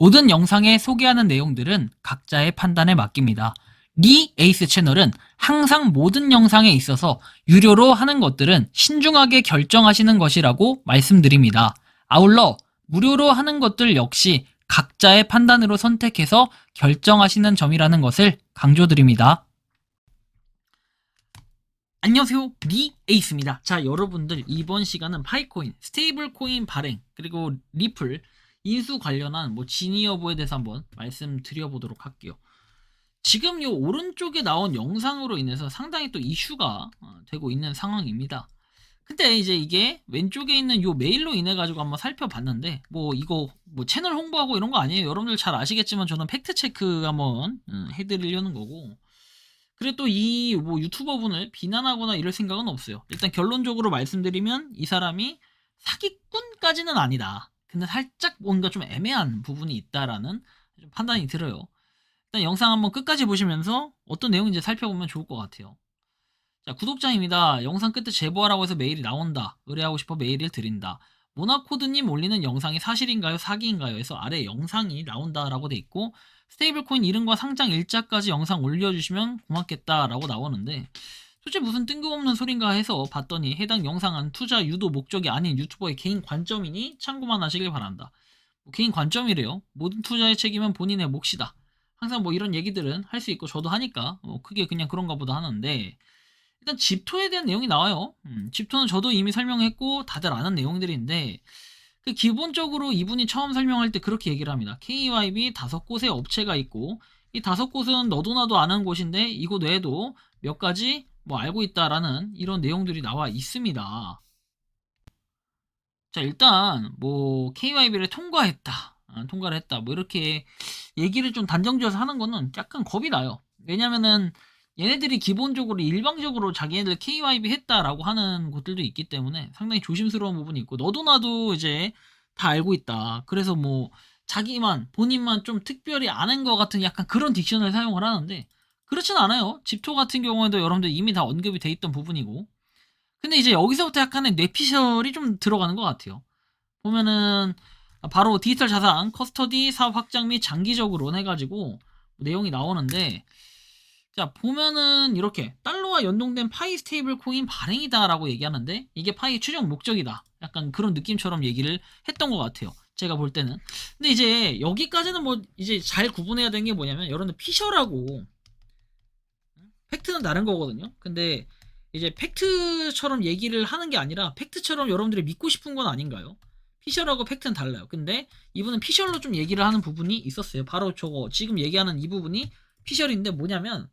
모든 영상에 소개하는 내용들은 각자의 판단에 맡깁니다. 리 에이스 채널은 항상 모든 영상에 있어서 유료로 하는 것들은 신중하게 결정하시는 것이라고 말씀드립니다. 아울러 무료로 하는 것들 역시 각자의 판단으로 선택해서 결정하시는 점이라는 것을 강조드립니다. 안녕하세요, 리 에이스입니다. 자, 여러분들 이번 시간은 파이코인, 스테이블 코인 발행, 그리고 리플 인수 관련한 진위 여부에 대해서 한번 말씀드려보도록 할게요. 지금 요 오른쪽에 나온 영상으로 인해서 상당히 또 이슈가 되고 있는 상황입니다. 근데 이제 이게 왼쪽에 있는 요 메일로 인해 가지고 한번 살펴봤는데 이거 채널 홍보하고 이런 거 아니에요. 여러분들 잘 아시겠지만 저는 팩트 체크 한번 해드리려는 거고, 그리고 또 이 유튜버 분을 비난하거나 이럴 생각은 없어요. 일단 결론적으로 말씀드리면 이 사람이 사기꾼까지는 아니다. 근데 살짝 뭔가 좀 애매한 부분이 있다라는 좀 판단이 들어요. 일단 영상 한번 끝까지 보시면서 어떤 내용인지 살펴보면 좋을 것 같아요. 자, 구독자입니다. 영상 끝에 제보하라고 해서 메일이 나온다. 의뢰하고 싶어 메일을 드린다. 모나코드님 올리는 영상이 사실인가요? 사기인가요? 해서 아래 영상이 나온다라고 돼 있고, 스테이블코인 이름과 상장 일자까지 영상 올려주시면 고맙겠다라고 나오는데, 솔직히 무슨 뜬금없는 소린가 해서 봤더니 해당 영상은 투자 유도 목적이 아닌 유튜버의 개인 관점이니 참고만 하시길 바란다. 개인 관점이래요. 모든 투자의 책임은 본인의 몫이다. 항상 이런 얘기들은 할 수 있고 저도 하니까 크게 그냥 그런가 보다 하는데, 일단 집토에 대한 내용이 나와요. 집토는 저도 이미 설명했고 다들 아는 내용들인데, 기본적으로 이분이 처음 설명할 때 그렇게 얘기를 합니다. KYB 5곳의 업체가 있고, 이 5곳은 너도 나도 아는 곳인데 이곳 외에도 몇 가지 알고 있다라는 이런 내용들이 나와 있습니다. 자, 일단 KYB를 통과했다, 통과를 했다, 이렇게 얘기를 좀 단정지어서 하는 거는 약간 겁이 나요. 왜냐면은 얘네들이 기본적으로 일방적으로 자기네들 KYB 했다라고 하는 곳들도 있기 때문에 상당히 조심스러운 부분이 있고, 너도 나도 이제 다 알고 있다, 그래서 본인만 좀 특별히 아는 것 같은 약간 그런 딕션을 사용을 하는데, 그렇진 않아요. 집토 같은 경우에도 여러분들 이미 다 언급이 돼 있던 부분이고, 근데 이제 여기서부터 약간의 뇌피셜이 좀 들어가는 것 같아요. 보면은 바로 디지털 자산 커스터디 사업 확장 및 장기적으로 해가지고 내용이 나오는데, 자, 보면은 이렇게 달러와 연동된 파이 스테이블 코인 발행이다라고 얘기하는데, 이게 파이 추정 목적이다, 약간 그런 느낌처럼 얘기를 했던 것 같아요, 제가 볼 때는. 근데 이제 여기까지는 이제 잘 구분해야 되는 게 뭐냐면, 여러분들 피셜하고 팩트는 다른 거거든요. 근데 이제 팩트처럼 얘기를 하는 게 아니라 팩트처럼 여러분들이 믿고 싶은 건 아닌가요? 피셜하고 팩트는 달라요. 근데 이분은 피셜로 좀 얘기를 하는 부분이 있었어요. 바로 저거 지금 얘기하는 이 부분이 피셜인데, 뭐냐면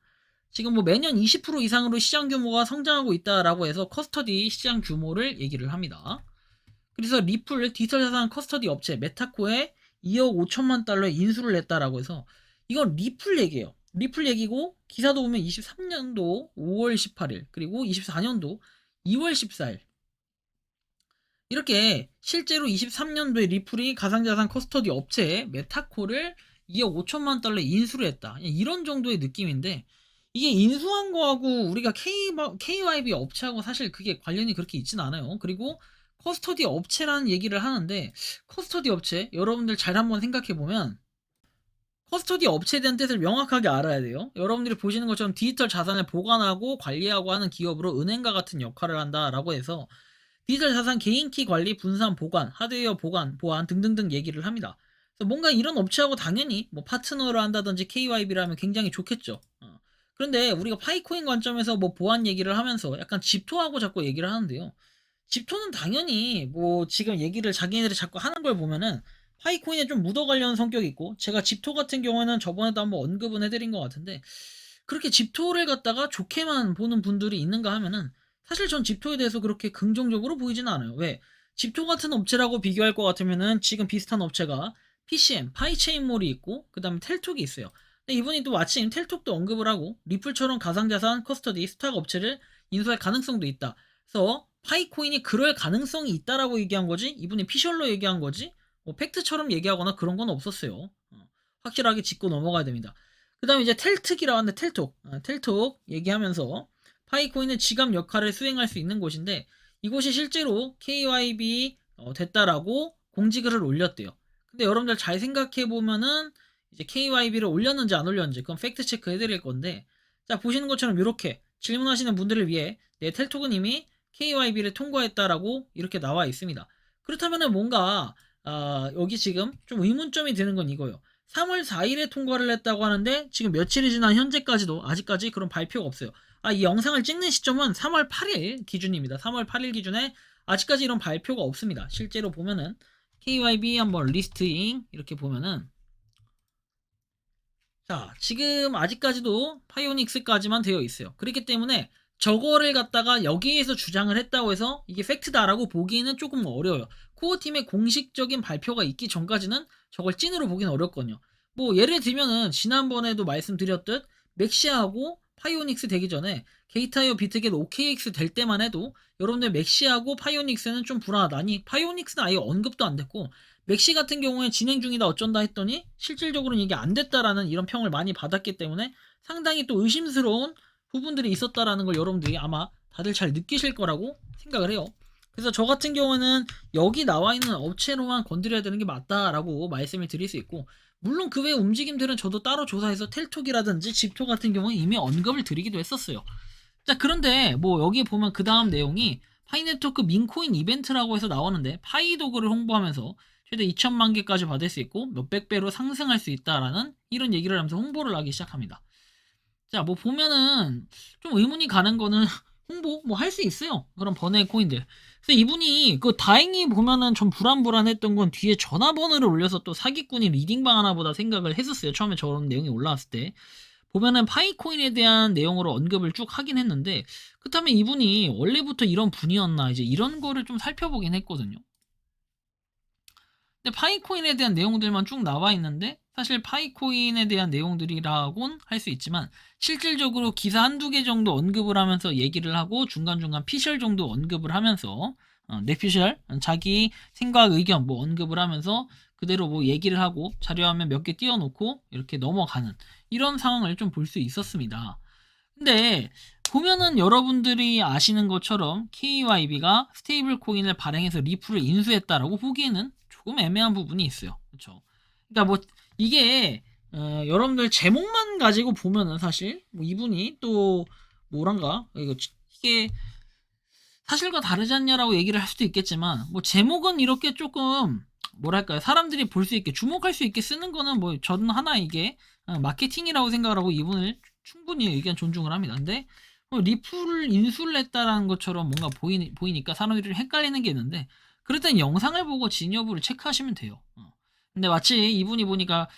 지금 매년 20% 이상으로 시장 규모가 성장하고 있다라고 해서 커스터디 시장 규모를 얘기를 합니다. 그래서 리플 디지털 자산 커스터디 업체 메타코에 2억 5천만 달러의 인수를 냈다라고 해서, 이건 리플 얘기예요. 리플 얘기고, 기사도 보면 23년도 5월 18일 그리고 24년도 2월 14일 이렇게 실제로 23년도에 리플이 가상자산 커스터디 업체 메타코를 2억 5천만 달러에 인수를 했다, 이런 정도의 느낌인데, 이게 인수한 거하고 우리가 KYB 업체하고 사실 그게 관련이 그렇게 있진 않아요. 그리고 커스터디 업체라는 얘기를 하는데, 커스터디 업체 여러분들 잘 한번 생각해보면 커스터디 업체에 대한 뜻을 명확하게 알아야 돼요. 여러분들이 보시는 것처럼 디지털 자산을 보관하고 관리하고 하는 기업으로 은행과 같은 역할을 한다라고 해서, 디지털 자산 개인키 관리, 분산 보관, 하드웨어 보관, 보안 등등등 얘기를 합니다. 그래서 뭔가 이런 업체하고 당연히 파트너를 한다든지 KYB라면 굉장히 좋겠죠. 그런데 우리가 파이코인 관점에서 보안 얘기를 하면서 약간 집토하고 자꾸 얘기를 하는데요. 집토는 당연히 지금 얘기를 자기네들이 자꾸 하는 걸 보면은 파이코인에 좀 묻어 관련 성격이 있고, 제가 집토 같은 경우에는 저번에도 한번 언급은 해드린 것 같은데, 그렇게 집토를 갖다가 좋게만 보는 분들이 있는가 하면은 사실 전 집토에 대해서 그렇게 긍정적으로 보이지는 않아요. 왜? 집토 같은 업체라고 비교할 것 같으면은 지금 비슷한 업체가 PCM, 파이체인몰이 있고, 그 다음에 텔톡이 있어요. 근데 이분이 또 마침 텔톡도 언급을 하고, 리플처럼 가상자산 커스터디 스탁 업체를 인수할 가능성도 있다. 그래서 파이코인이 그럴 가능성이 있다라고 얘기한 거지, 이분이 피셜로 얘기한 거지 팩트처럼 얘기하거나 그런 건 없었어요. 확실하게 짚고 넘어가야 됩니다. 그 다음에 이제 텔특이라고 하는데, 텔톡 얘기하면서 파이코인은 지갑 역할을 수행할 수 있는 곳인데, 이곳이 실제로 KYB 됐다라고 공지글을 올렸대요. 근데 여러분들 잘 생각해 보면은 이제 KYB를 올렸는지 안 올렸는지 그건 팩트 체크 해드릴 건데, 자 보시는 것처럼 이렇게 질문하시는 분들을 위해 네, 텔토그님이 KYB를 통과했다라고 이렇게 나와 있습니다. 그렇다면은 뭔가 여기 지금 좀 의문점이 드는 건 이거예요. 3월 4일에 통과를 했다고 하는데 지금 며칠이 지난 현재까지도 아직까지 그런 발표가 없어요. 이 영상을 찍는 시점은 3월 8일 기준입니다. 3월 8일 기준에 아직까지 이런 발표가 없습니다. 실제로 보면은 KYB 한번 리스트잉 이렇게 보면은, 자 지금 아직까지도 파이오닉스까지만 되어 있어요. 그렇기 때문에 저거를 갖다가 여기에서 주장을 했다고 해서 이게 팩트다라고 보기에는 조금 어려워요. 코어팀의 공식적인 발표가 있기 전까지는 저걸 찐으로 보기는 어렵거든요. 뭐 예를 들면은 지난번에도 말씀드렸듯 맥시하고 파이오닉스 되기 전에 게이타이어 비트겟 OKX 될 때만 해도 여러분들 맥시하고 파이오닉스는 좀 불안하다. 아니 파이오닉스는 아예 언급도 안 됐고 맥시 같은 경우에 진행 중이다 어쩐다 했더니 실질적으로는 이게 안 됐다라는 이런 평을 많이 받았기 때문에 상당히 또 의심스러운 부분들이 있었다라는 걸 여러분들이 아마 다들 잘 느끼실 거라고 생각을 해요. 그래서 저 같은 경우는 여기 나와 있는 업체로만 건드려야 되는 게 맞다라고 말씀을 드릴 수 있고, 물론 그 외 움직임들은 저도 따로 조사해서 텔톡이라든지 집토 같은 경우는 이미 언급을 드리기도 했었어요. 자 그런데 뭐 여기 보면 그 다음 내용이 파이네트워크 민코인 이벤트라고 해서 나오는데 파이도그를 홍보하면서 최대 2천만 개까지 받을 수 있고 몇백 배로 상승할 수 있다라는 이런 얘기를 하면서 홍보를 하기 시작합니다. 자 뭐 보면은 좀 의문이 가는 거는 홍보 뭐 할 수 있어요. 그런 번외 코인들. 그래서 이분이 그 다행히 보면은 좀 불안했던 건 뒤에 전화번호를 올려서 또 사기꾼이 리딩방 하나 보다 생각을 했었어요. 처음에 저런 내용이 올라왔을 때. 보면은 파이코인에 대한 내용으로 언급을 쭉 하긴 했는데, 그렇다면 이분이 원래부터 이런 분이었나 이제 이런 거를 좀 살펴보긴 했거든요. 근데 파이코인에 대한 내용들만 쭉 나와 있는데 사실 파이코인에 대한 내용들이라고는 할 수 있지만 실질적으로 기사 한두 개 정도 언급을 하면서 얘기를 하고 중간중간 피셜 정도 언급을 하면서 내피셜 자기 생각 의견 뭐 언급을 하면서 그대로 뭐 얘기를 하고 자료화면 몇 개 띄워놓고 이렇게 넘어가는 이런 상황을 좀 볼 수 있었습니다. 근데 보면은 여러분들이 아시는 것처럼 KYB가 스테이블 코인을 발행해서 리플을 인수했다라고 보기에는 조금 애매한 부분이 있어요. 그렇죠? 그러니까 뭐 이게 여러분들 제목만 가지고 보면은 사실 뭐 이분이 또 뭐란가 이게 사실과 다르지 않냐라고 얘기를 할 수도 있겠지만 뭐 제목은 이렇게 조금 뭐랄까요 사람들이 볼 수 있게 주목할 수 있게 쓰는 거는 뭐 저는 하나 이게 마케팅이라고 생각을 하고 이분을 충분히 의견 존중을 합니다. 근데 리플을 인수를 했다라는 것처럼 뭔가 보이니까 사람들이 헷갈리는 게 있는데 그럴 땐 영상을 보고 진위 여부를 체크하시면 돼요. 근데 마치 이분이 보니까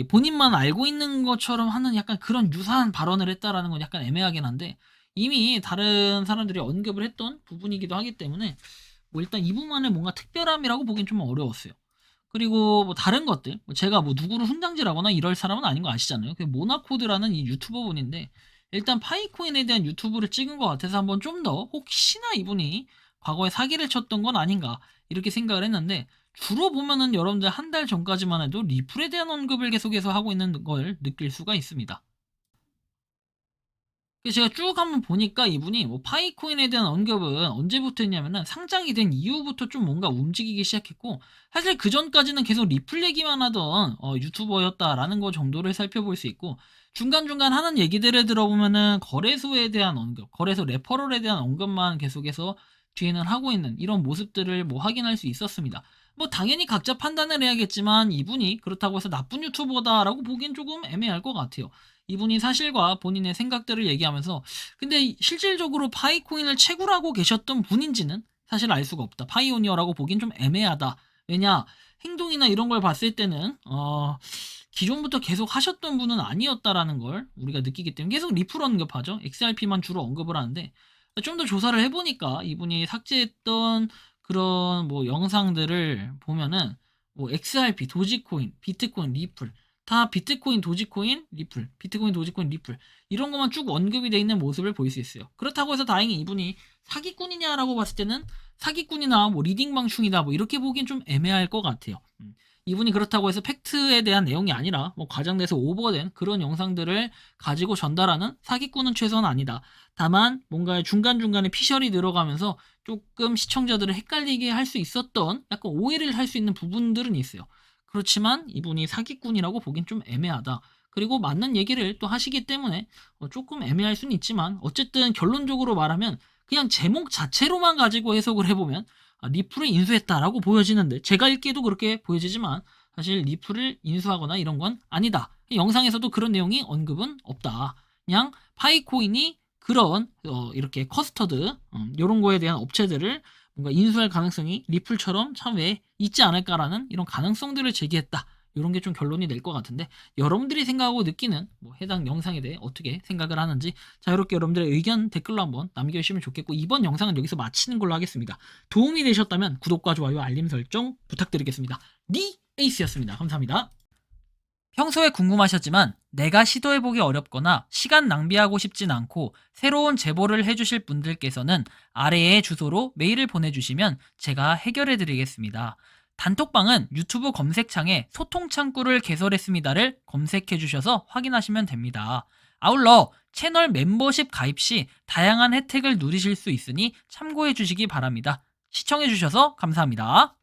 본인만 알고 있는 것처럼 하는 약간 그런 유사한 발언을 했다라는 건 약간 애매하긴 한데 이미 다른 사람들이 언급을 했던 부분이기도 하기 때문에 뭐 일단 이분만의 뭔가 특별함이라고 보긴 좀 어려웠어요. 그리고 뭐 다른 것들 제가 뭐 누구를 훈장질하거나 이럴 사람은 아닌 거 아시잖아요. 그 모나코드라는 이 유튜버 분인데 일단 파이코인에 대한 유튜브를 찍은 것 같아서 한번 좀 더 혹시나 이분이 과거에 사기를 쳤던 건 아닌가 이렇게 생각을 했는데 주로 보면은 여러분들 한 달 전까지만 해도 리플에 대한 언급을 계속해서 하고 있는 걸 느낄 수가 있습니다. 그래서 제가 쭉 한번 보니까 이분이 뭐 파이코인에 대한 언급은 언제부터 했냐면은 상장이 된 이후부터 좀 뭔가 움직이기 시작했고 사실 그 전까지는 계속 리플 얘기만 하던 유튜버였다라는 거 정도를 살펴볼 수 있고 중간중간 하는 얘기들을 들어보면은 거래소에 대한 언급, 거래소 레퍼럴에 대한 언급만 계속해서 뒤에는 하고 있는 이런 모습들을 뭐 확인할 수 있었습니다. 뭐 당연히 각자 판단을 해야겠지만 이분이 그렇다고 해서 나쁜 유튜버다라고 보기엔 조금 애매할 것 같아요. 이분이 사실과 본인의 생각들을 얘기하면서 근데 실질적으로 파이코인을 채굴하고 계셨던 분인지는 사실 알 수가 없다. 파이오니어라고 보긴 좀 애매하다. 왜냐 행동이나 이런 걸 봤을 때는 기존부터 계속 하셨던 분은 아니었다라는 걸 우리가 느끼기 때문에 계속 리플 언급하죠. XRP만 주로 언급을 하는데 좀 더 조사를 해보니까 이분이 삭제했던 그런 뭐 영상들을 보면은 뭐 XRP, 도지코인, 비트코인, 리플 다 비트코인, 도지코인, 리플, 비트코인, 도지코인, 리플 이런 것만 쭉 언급이 돼 있는 모습을 볼 수 있어요. 그렇다고 해서 다행히 이분이 사기꾼이냐라고 봤을 때는 사기꾼이나 뭐 리딩방충이다 뭐 이렇게 보기엔 좀 애매할 것 같아요. 이분이 그렇다고 해서 팩트에 대한 내용이 아니라 뭐 과장돼서 오버된 그런 영상들을 가지고 전달하는 사기꾼은 최소한 아니다. 다만 뭔가 중간중간에 피셜이 들어가면서 조금 시청자들을 헷갈리게 할 수 있었던 약간 오해를 할 수 있는 부분들은 있어요. 그렇지만 이분이 사기꾼이라고 보긴 좀 애매하다. 그리고 맞는 얘기를 또 하시기 때문에 조금 애매할 수는 있지만 어쨌든 결론적으로 말하면 그냥 제목 자체로만 가지고 해석을 해보면 리플을 인수했다라고 보여지는데 제가 읽기에도 그렇게 보여지지만 사실 리플을 인수하거나 이런 건 아니다. 영상에서도 그런 내용이 언급은 없다. 그냥 파이코인이 그런 이렇게 커스터드 이런 거에 대한 업체들을 뭔가 인수할 가능성이 리플처럼 차후에 있지 않을까라는 이런 가능성들을 제기했다. 이런 게 좀 결론이 낼 것 같은데 여러분들이 생각하고 느끼는 뭐 해당 영상에 대해 어떻게 생각을 하는지 자유롭게 여러분들의 의견 댓글로 한번 남겨주시면 좋겠고 이번 영상은 여기서 마치는 걸로 하겠습니다. 도움이 되셨다면 구독과 좋아요 알림 설정 부탁드리겠습니다. 니 에이스였습니다. 감사합니다. 평소에 궁금하셨지만 내가 시도해보기 어렵거나 시간 낭비하고 싶진 않고 새로운 제보를 해주실 분들께서는 아래의 주소로 메일을 보내주시면 제가 해결해드리겠습니다. 단톡방은 유튜브 검색창에 소통창구를 개설했습니다를 검색해주셔서 확인하시면 됩니다. 아울러 채널 멤버십 가입 시 다양한 혜택을 누리실 수 있으니 참고해주시기 바랍니다. 시청해주셔서 감사합니다.